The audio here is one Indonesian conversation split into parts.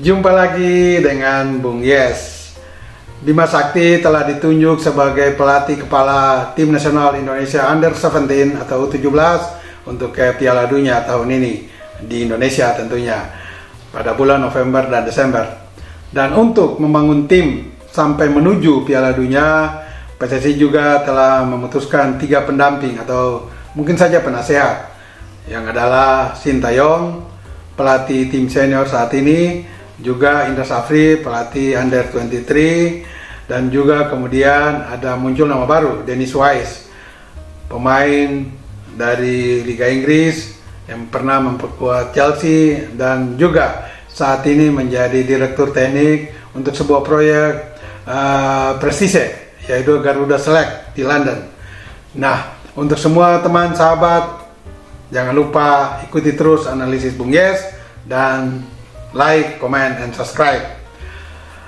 Jumpa lagi dengan Bung Yes. Bima Sakti telah ditunjuk sebagai pelatih kepala tim nasional Indonesia Under 17 atau U17 untuk ke Piala Dunia tahun ini di Indonesia tentunya pada bulan November dan Desember. Dan untuk membangun tim sampai menuju Piala Dunia, PSSI juga telah memutuskan 3 pendamping atau mungkin saja penasehat, yang adalah Sintayong, pelatih tim senior saat ini, juga Indra Safri, pelatih Under 23, dan juga kemudian ada muncul nama baru, Dennis Wise, pemain dari Liga Inggris yang pernah memperkuat Chelsea dan juga saat ini menjadi direktur teknik untuk sebuah proyek presise, yaitu Garuda Select di London. Nah, untuk semua teman sahabat, jangan lupa ikuti terus analisis Bung Yes dan like, comment, and subscribe.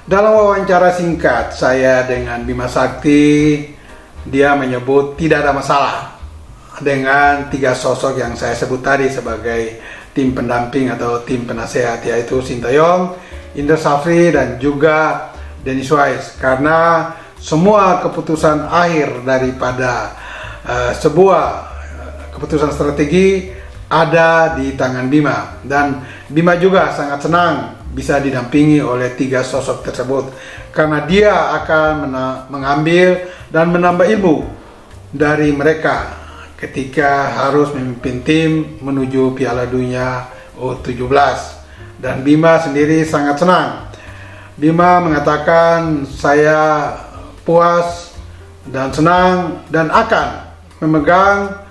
Dalam wawancara singkat saya dengan Bima Sakti, dia menyebut tidak ada masalah dengan 3 sosok yang saya sebut tadi sebagai tim pendamping atau tim penasehat, yaitu Sintayong, Indra Safri, dan juga Dennis Wise, karena semua keputusan akhir daripada sebuah keputusan strategi ada di tangan Bima, dan Bima juga sangat senang bisa didampingi oleh 3 sosok tersebut karena dia akan mengambil dan menambah ilmu dari mereka ketika harus memimpin tim menuju Piala Dunia U17. Dan Bima sendiri sangat senang. Bima mengatakan, saya puas dan senang dan akan memegang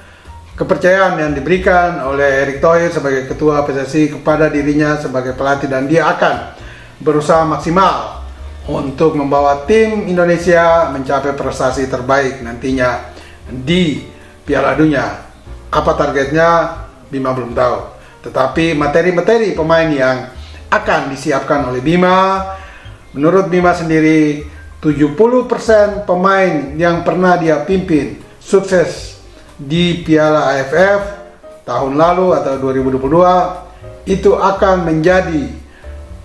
kepercayaan yang diberikan oleh Erick Thohir sebagai ketua PSSI kepada dirinya sebagai pelatih, dan dia akan berusaha maksimal untuk membawa tim Indonesia mencapai prestasi terbaik nantinya di Piala Dunia. Apa targetnya Bima belum tahu, tetapi materi-materi pemain yang akan disiapkan oleh Bima, menurut Bima sendiri 70% pemain yang pernah dia pimpin sukses di Piala AFF tahun lalu atau 2022 itu akan menjadi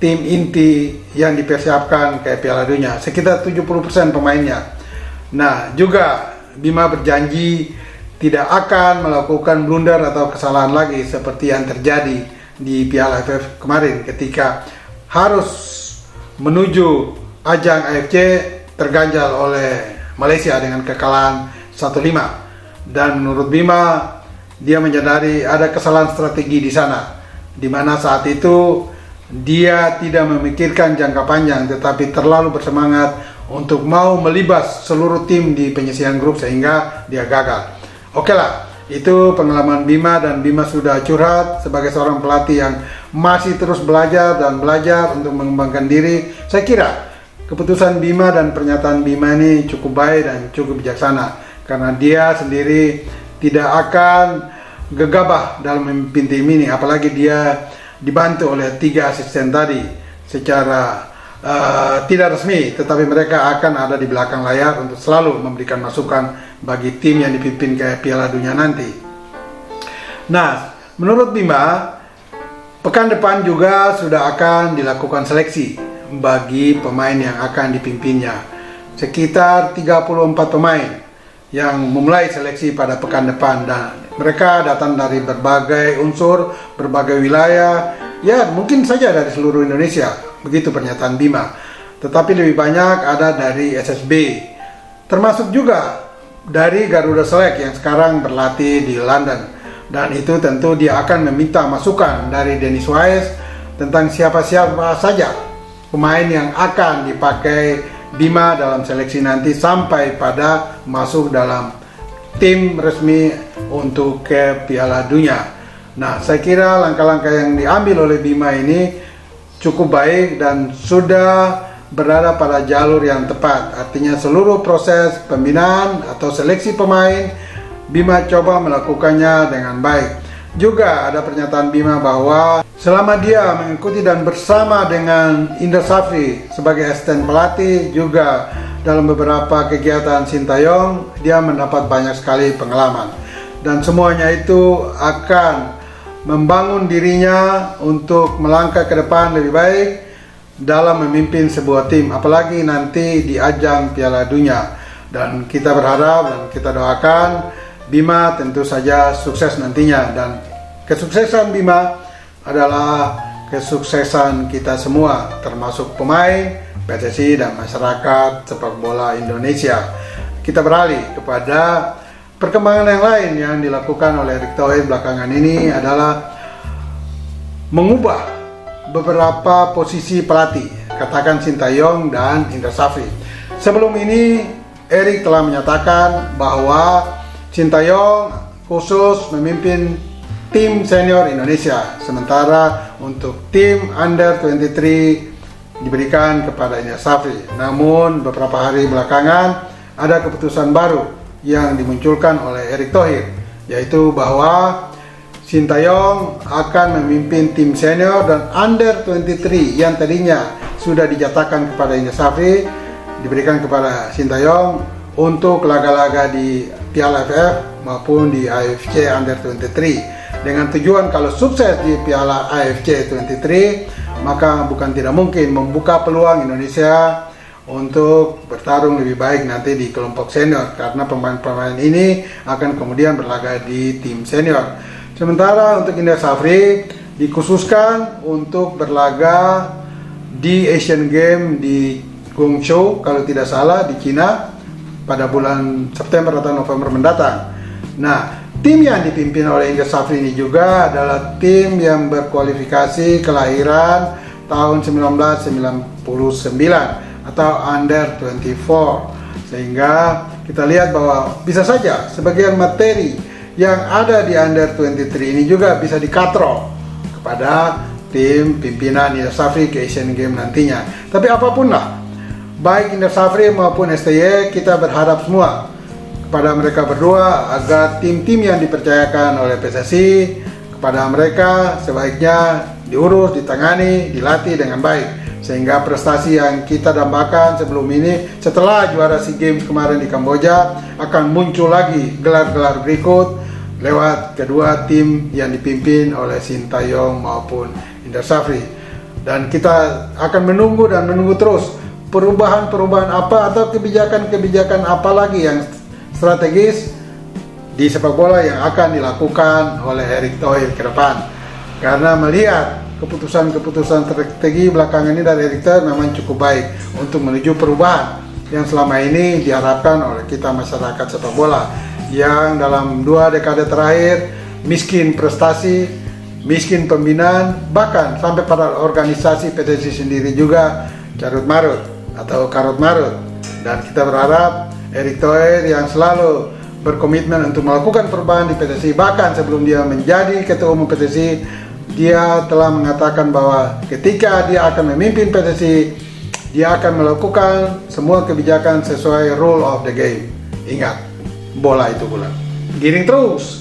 tim inti yang dipersiapkan ke Piala Dunia, sekitar 70% pemainnya. Nah, juga Bima berjanji tidak akan melakukan blunder atau kesalahan lagi seperti yang terjadi di Piala AFF kemarin ketika harus menuju ajang AFC terganjal oleh Malaysia dengan kekalahan 1-5. Dan menurut Bima, dia menyadari ada kesalahan strategi di sana, di mana saat itu dia tidak memikirkan jangka panjang tetapi terlalu bersemangat untuk mau melibas seluruh tim di penyisihan grup sehingga dia gagal. Oke lah, itu pengalaman Bima, dan Bima sudah curhat sebagai seorang pelatih yang masih terus belajar dan belajar untuk mengembangkan diri. Saya kira keputusan Bima dan pernyataan Bima ini cukup baik dan cukup bijaksana, karena dia sendiri tidak akan gegabah dalam memimpin tim ini, apalagi dia dibantu oleh 3 asisten tadi secara tidak resmi, tetapi mereka akan ada di belakang layar untuk selalu memberikan masukan bagi tim yang dipimpin ke Piala Dunia nanti. Nah, menurut Bima, pekan depan juga sudah akan dilakukan seleksi bagi pemain yang akan dipimpinnya, sekitar 34 pemain yang memulai seleksi pada pekan depan, dan mereka datang dari berbagai unsur, berbagai wilayah, ya mungkin saja dari seluruh Indonesia, begitu pernyataan Bima, tetapi lebih banyak ada dari SSB, termasuk juga dari Garuda Select yang sekarang berlatih di London. Dan itu tentu dia akan meminta masukan dari Dennis Wise tentang siapa-siapa saja pemain yang akan dipakai Bima dalam seleksi nanti sampai pada masuk dalam tim resmi untuk ke Piala Dunia. Nah, saya kira langkah-langkah yang diambil oleh Bima ini cukup baik dan sudah berada pada jalur yang tepat. Artinya seluruh proses pembinaan atau seleksi pemain Bima coba melakukannya dengan baik. Juga ada pernyataan Bima bahwa selama dia mengikuti dan bersama dengan Indra Safri sebagai asisten pelatih, juga dalam beberapa kegiatan Sintayong, dia mendapat banyak sekali pengalaman. Dan semuanya itu akan membangun dirinya untuk melangkah ke depan lebih baik dalam memimpin sebuah tim, apalagi nanti di ajang Piala Dunia. Dan kita berharap dan kita doakan Bima tentu saja sukses nantinya, dan kesuksesan Bima adalah kesuksesan kita semua, termasuk pemain, PSSI, dan masyarakat sepak bola Indonesia. Kita beralih kepada perkembangan yang lain yang dilakukan oleh Erick Thohir belakangan ini adalah mengubah beberapa posisi pelatih, katakan Sintayong dan Indra Safri. Sebelum ini Erick telah menyatakan bahwa Sintayong khusus memimpin tim senior Indonesia, sementara untuk tim under 23 diberikan kepada Indra Safri. Namun beberapa hari belakangan ada keputusan baru yang dimunculkan oleh Erick Thohir, yaitu bahwa Sintayong akan memimpin tim senior dan under 23 yang tadinya sudah dijatakan kepada Indra Safri diberikan kepada Sintayong untuk laga-laga di Piala AFF maupun di AFC under 23, dengan tujuan kalau sukses di Piala AFC 23 maka bukan tidak mungkin membuka peluang Indonesia untuk bertarung lebih baik nanti di kelompok senior, karena pemain-pemain ini akan kemudian berlaga di tim senior. Sementara untuk Indra Safri dikhususkan untuk berlaga di Asian Games di Guangzhou kalau tidak salah di China pada bulan September atau November mendatang. Nah, tim yang dipimpin oleh Indra Safri ini juga adalah tim yang berkualifikasi kelahiran tahun 1999 atau under 24, sehingga kita lihat bahwa bisa saja sebagian materi yang ada di under 23 ini juga bisa dikatrol kepada tim pimpinan Indra Safri ke Asian Games nantinya. Tapi apapun lah, baik Indra Safri maupun STY, kita berharap semua kepada mereka berdua agar tim-tim yang dipercayakan oleh PSSI kepada mereka sebaiknya diurus, ditangani, dilatih dengan baik, sehingga prestasi yang kita dambakan sebelum ini setelah juara SEA Games kemarin di Kamboja akan muncul lagi gelar-gelar berikut lewat kedua tim yang dipimpin oleh Sintayong maupun Indra Safri. Dan kita akan menunggu dan menunggu terus perubahan-perubahan apa atau kebijakan-kebijakan apa lagi yang strategis di sepak bola yang akan dilakukan oleh Erick Thohir ke depan. Karena melihat keputusan-keputusan strategi belakangan ini dari Erick Thohir memang cukup baik untuk menuju perubahan yang selama ini diharapkan oleh kita masyarakat sepak bola yang dalam 2 dekade terakhir miskin prestasi, miskin pembinaan, bahkan sampai pada organisasi PSSI sendiri juga carut marut atau karut marut. Dan kita berharap Erick Thohir yang selalu berkomitmen untuk melakukan perubahan di PSSI, bahkan sebelum dia menjadi ketua umum PSSI, dia telah mengatakan bahwa ketika dia akan memimpin PSSI, dia akan melakukan semua kebijakan sesuai rule of the game. Ingat, bola itu bulat. Giring terus.